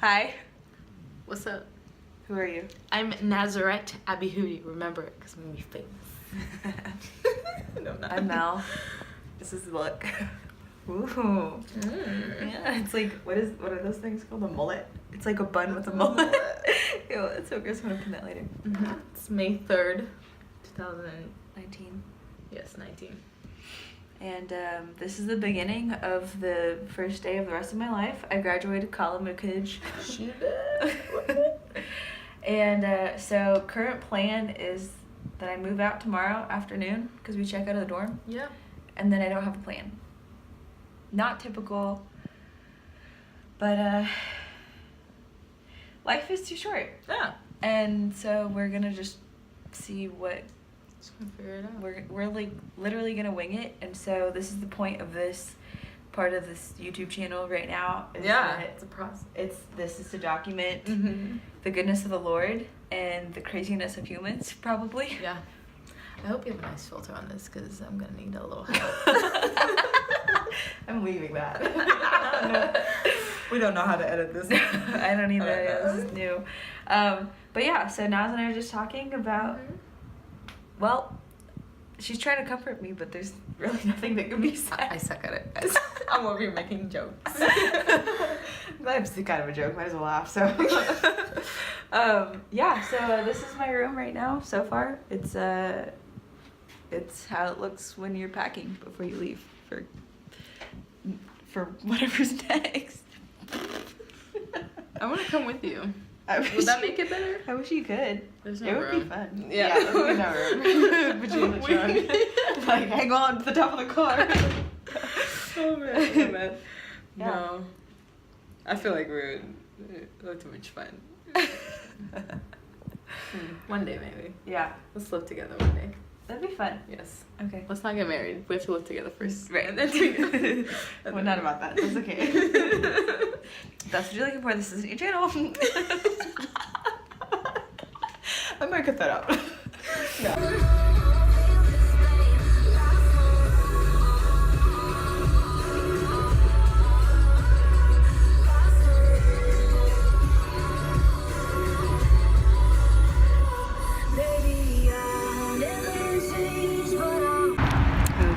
Hi. What's up? Who are you? I'm Nazareth Abihudi. Remember it, because I'm gonna be famous. No, I'm not. I'm Mel. This is the look. Ooh. Yeah, it's like, what are those things called? A mullet? It's like a bun with a mullet. Ew, that's so gross. I'm gonna pin that later. It's May 3rd, 2019. 19. Yes, 19. And this is the beginning of the first day of the rest of my life. I graduated college. She did. And so current plan is that I move out tomorrow afternoon because we check out of the dorm. Yeah. And then I don't have a plan. Not typical, but life is too short. Yeah. And so we're gonna just see what Just gonna figure it out. we're like literally gonna wing it. And so this is the point of this part of this YouTube channel right now. Is Yeah. that It's a process. this is to document Mm-hmm. the goodness of the Lord and the craziness of humans, probably. Yeah. I hope you have a nice filter on this, because I'm gonna need a little help. I'm leaving that. We don't know how to edit this. I don't either. Yeah, this is new. But yeah, so Naz and I are just talking about, well, she's trying to comfort me, but there's really nothing that can be said. I suck at it, guys. I'm over here making jokes. That's the kind of a joke. Might as well laugh. So, yeah. So this is my room right now. So far, it's how it looks when you're packing before you leave for whatever's next. I want to come with you. Would that make it better? I wish you could. There's no It would room. be fun. Yeah. There would be no room. Between the trunk. Like, hang on to the top of the car. Oh man. Yeah. No. I feel like we're too much fun. One day maybe. Yeah, Let's live together one day. that'd be fun. Yes. Okay. Let's not get married. We have to live together first. Right. And then Well, not about that. That's okay. That's what you're looking for. This isn't your channel. I might cut that out. No.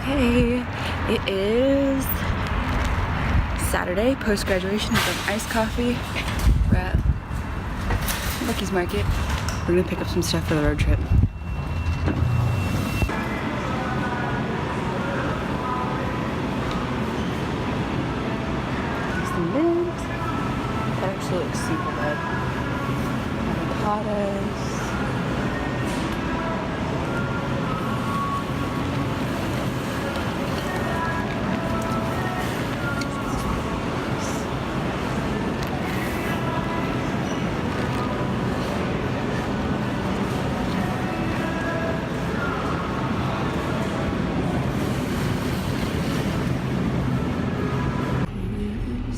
Okay, it is Saturday, post-graduation. I've done iced coffee. We're at Lucky's Market. We're gonna pick up some stuff for the road trip. Some mint. That actually looks super good. Avocados.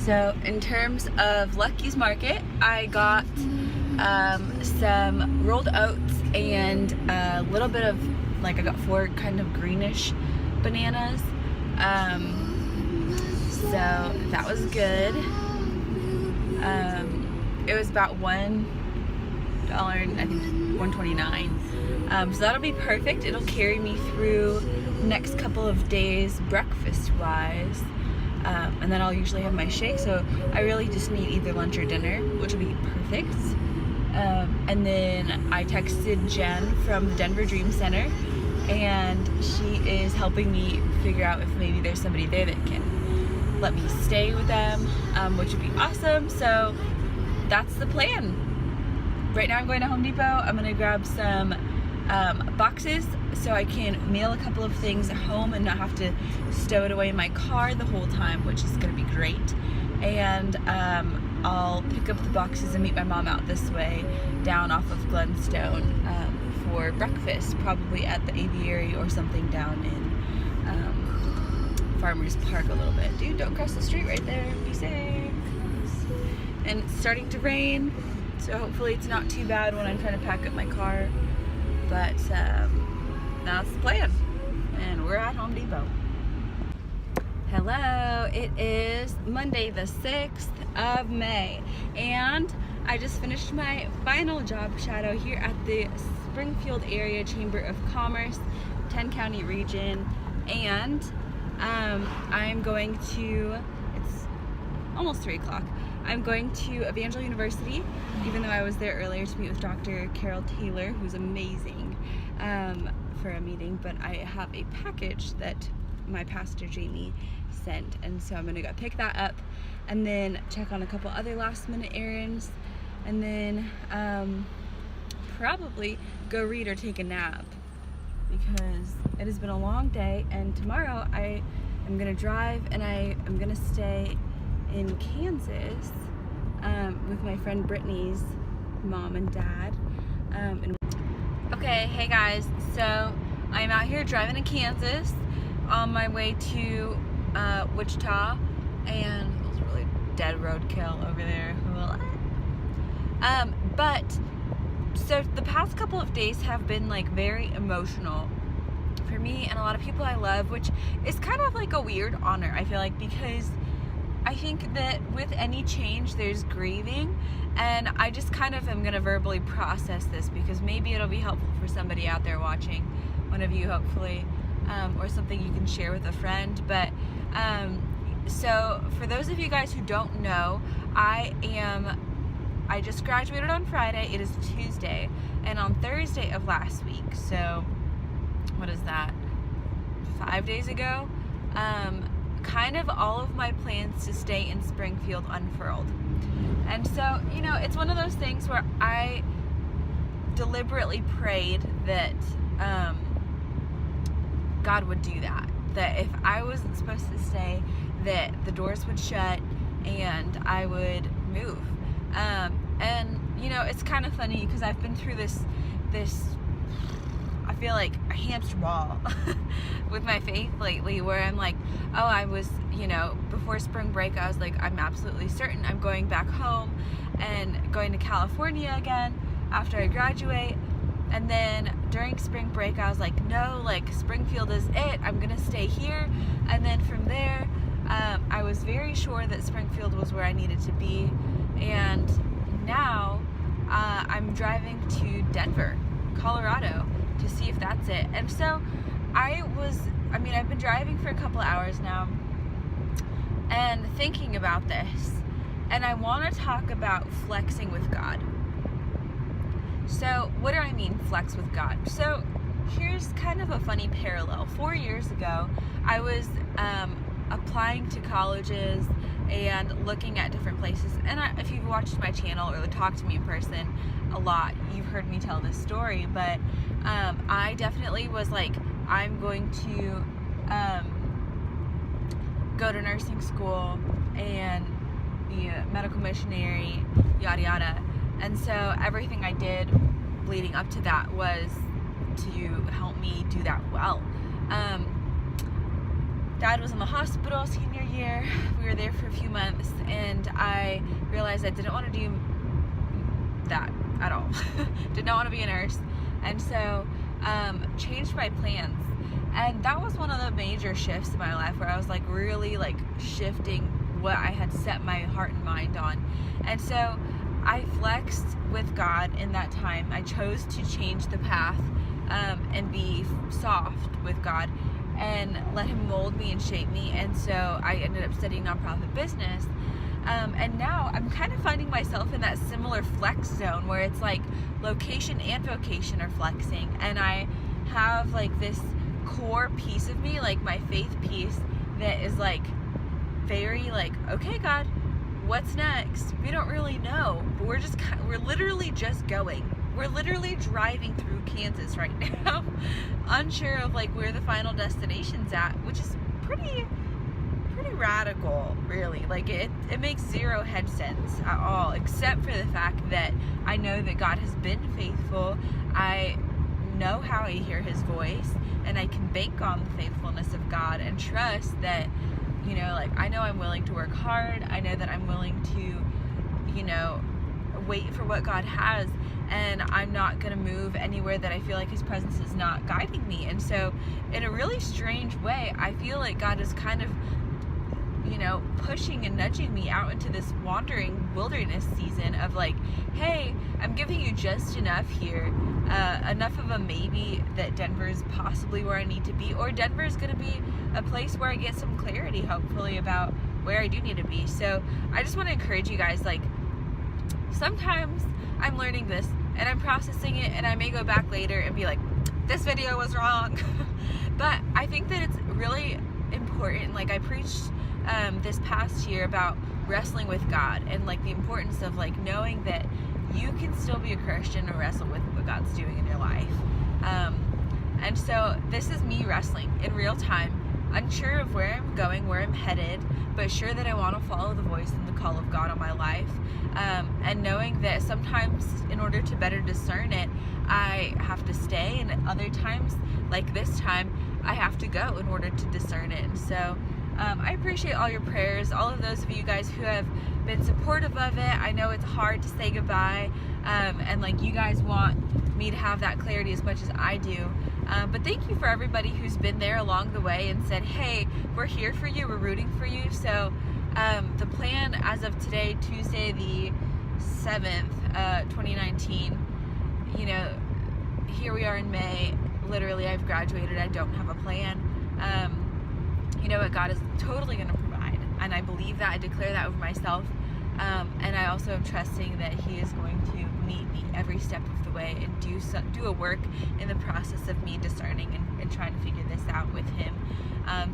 So in terms of Lucky's Market, I got some rolled oats and a little bit of, like, I got 4 kind of greenish bananas. So that was good. It was about $1, I think $1.29. So that'll be perfect. It'll carry me through the next couple of days breakfast-wise. And then I'll usually have my shake, so I really just need either lunch or dinner, which will be perfect. And then I texted Jen from the Denver Dream Center, and she is helping me figure out if maybe there's somebody there that can let me stay with them, which would be awesome. So that's the plan. Right now I'm going to Home Depot. I'm gonna grab some boxes so I can mail a couple of things at home and not have to stow it away in my car the whole time, which is gonna be great. And I'll pick up the boxes and meet my mom out this way down off of Glenstone for breakfast, probably at the aviary or something down in Farmers Park a little bit. Dude, don't cross the street right there. Be safe. And it's starting to rain, so hopefully it's not too bad when I'm trying to pack up my car. But that's the plan, and we're at Home Depot. Hello, it is Monday the 6th of May, and I just finished my final job shadow here at the Springfield Area Chamber of Commerce, 10 County Region, and I'm going to, it's almost 3 o'clock, I'm going to Evangel University, even though I was there earlier to meet with Dr. Carol Taylor, who's amazing, for a meeting, but I have a package that my pastor Jamie sent, and so I'm gonna go pick that up and then check on a couple other last minute errands, and then probably go read or take a nap because it has been a long day. And tomorrow I am gonna drive and I am gonna stay in Kansas with my friend Brittany's mom and dad. Okay, hey guys, so I'm out here driving in Kansas on my way to Wichita, and it was a really dead roadkill over there. But so the past couple of days have been like very emotional for me and a lot of people I love, which is kind of like a weird honor, I feel like, because I think that with any change there's grieving, and I just kind of am gonna verbally process this because maybe it'll be helpful for somebody out there watching, one of you hopefully, or something you can share with a friend. But so for those of you guys who don't know, I just graduated on Friday. It is Tuesday, and on Thursday of last week, so what is that, 5 days ago, kind of all of my plans to stay in Springfield unfurled. And so, you know, it's one of those things where I deliberately prayed that God would do that if I wasn't supposed to stay, that the doors would shut and I would move. And you know, it's kind of funny because I've been through this I feel like a hamster wall with my faith lately, where I'm like, oh, I was, you know, before spring break I was like, I'm absolutely certain I'm going back home and going to California again after I graduate. And then during spring break I was like, no, like Springfield is it, I'm gonna stay here. And then from there I was very sure that Springfield was where I needed to be. And now I'm driving to Denver, Colorado, to see if that's it. And so I've been driving for a couple hours now and thinking about this, and I want to talk about flexing with God. So what do I mean, flex with God? So here's kind of a funny parallel. 4 years ago, I was applying to colleges and looking at different places. And if you've watched my channel or talked to me in person a lot, you've heard me tell this story. But I definitely was like, I'm going to go to nursing school and be a medical missionary, yada yada. And so everything I did leading up to that was to help me do that well. Dad was in the hospital senior year. We were there for a few months, and I realized I didn't want to do that at all. Did not want to be a nurse. And so changed my plans. And that was one of the major shifts in my life, where I was like really like shifting what I had set my heart and mind on. And so I flexed with God in that time. I chose to change the path and be soft with God and let him mold me and shape me. And so I ended up studying nonprofit business. And now I'm kind of finding myself in that similar flex zone where it's like location and vocation are flexing. And I have like this core piece of me, like my faith piece, that is like very like, okay, God, what's next? We don't really know, but we're literally just going. We're literally driving through Kansas right now, unsure of like where the final destination's at, which is pretty radical, really. Like it makes zero head sense at all, except for the fact that I know that God has been faithful. I know how I hear his voice, and I can bank on the faithfulness of God and trust that, you know, like I know I'm willing to work hard. I know that I'm willing to, you know, wait for what God has, and I'm not going to move anywhere that I feel like his presence is not guiding me. And so in a really strange way, I feel like God is kind of you know, pushing and nudging me out into this wandering wilderness season of like, hey, I'm giving you just enough here, enough of a maybe that Denver's possibly where I need to be, or Denver's gonna be a place where I get some clarity, hopefully, about where I do need to be. So I just want to encourage you guys, like, sometimes I'm learning this and I'm processing it, and I may go back later and be like, this video was wrong. But I think that it's really important. Like, I preached this past year about wrestling with God, and like the importance of like knowing that you can still be a Christian and wrestle with what God's doing in your life. And so this is me wrestling in real time, unsure of where I'm going, where I'm headed, but sure that I want to follow the voice and the call of God on my life. And knowing that sometimes in order to better discern it, I have to stay, and other times, like this time, I have to go in order to discern it. And so I appreciate all your prayers, all of those of you guys who have been supportive of it. I know it's hard to say goodbye, and like you guys want me to have that clarity as much as I do. But thank you for everybody who's been there along the way and said, hey, we're here for you, we're rooting for you. So the plan as of today, Tuesday the 7th, 2019, you know, here we are in May. Literally, I've graduated. I don't have a plan. You know what? God is totally going to provide, and I believe that. I declare that over myself, and I also am trusting that He is going to meet me every step of the way and do a work in the process of me discerning and trying to figure this out with Him.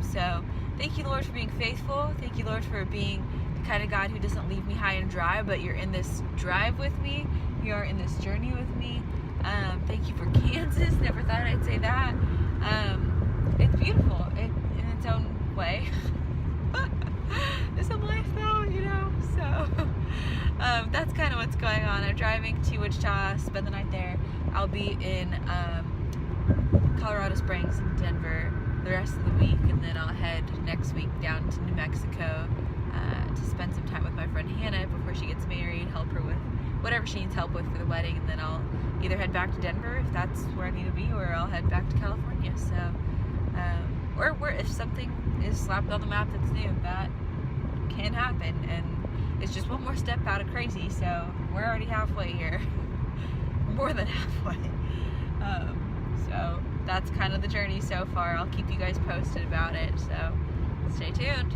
So thank you, Lord, for being faithful. Thank you, Lord, for being the kind of God who doesn't leave me high and dry, but you're in this drive with me. You are in this journey with me. Thank you for Kansas. Never thought I'd say that. It's beautiful in its own way. It's a life though, you know. So that's kind of what's going on. I'm driving to Wichita, spend the night there. I'll be in Colorado Springs and Denver the rest of the week, and then I'll head next week down to New Mexico to spend some time with my friend Hannah before she gets married, help her with whatever she needs help with for the wedding, and then I'll either head back to Denver if that's where I need to be, or I'll head back to California. So or if something is slapped on the map that's new, that can happen, and it's just one more step out of crazy. So we're already halfway here. More than halfway. So that's kind of the journey so far. I'll keep you guys posted about it, so stay tuned.